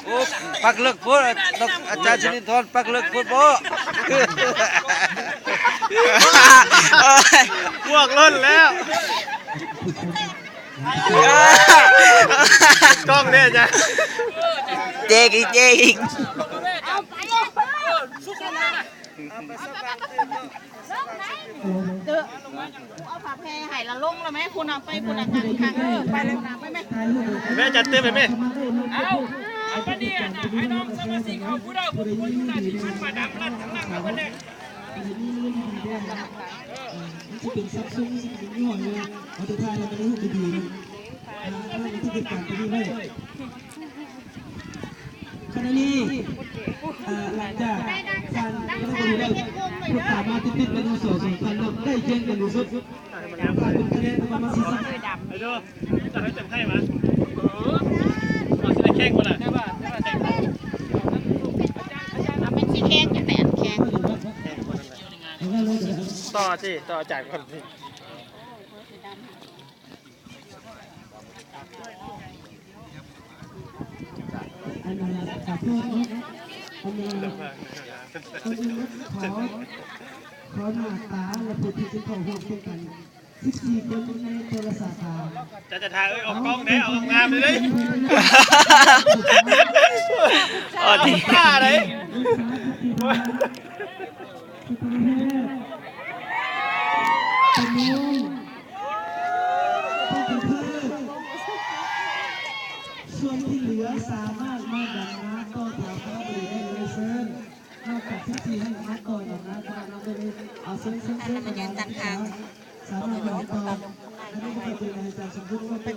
โอ้ปักเลิกพูดอาจารย์ชลินทร์ปักเลิกพูดโบพวกล้นแล้วกล้องเนี่ยจ้ะเจ๊กเจ๊กเอาฝาแพรไห่ละลงแล้วไหมคุณเอาไปคุณอาจารย์ทางไปเลยไปไหม แม่จัดเต็มไปไหมเอาไปเนี่ยนะให้น้องสมาชิกเขาผู้เล่าผู้คนอยู่หน้าที่ชั้นมาดำรัดทั้งนั้นมาคนแรกที่เป็นซับซ้อนที่เป็นยี่ห้อเลยเอาตัวท้ายเราไปรูปดีๆนะที่ติดการไปดีเลยขณะนี้หลังจากการกระทำแล้วผู้สามารถติดไปดูส่วนกันได้เพียงแต่รู้สึกเป็นคะแนนประมาณ40ไอ้ดูจะให้เต็มให้มาเราจะได้แข่งกันอ่ะเป็นสีแข็งอย่างแหนแข็งต่อสิต่อจากก่อนสิอันนั้นขอโทษนะอันนี้ขอหน้าตาและผู้ที่จะเข้าร่วมกัน14คนในโทรศัพท์จะถ่ายออกกล้องเนี่ยเอางามเลยอ๋อที่ตาเลยส่วนที่เหลือสามารถมาดังน้ำต่อแถวเข้าไปได้เลยเซิร์นนอกจากที่ให้มาต่อดังน้ำเราไปเลยเอาเซิร์นสามารถบอกต่อแล้วก็ไปเป็นอาจารย์สมบูรณ์ว่าเป็น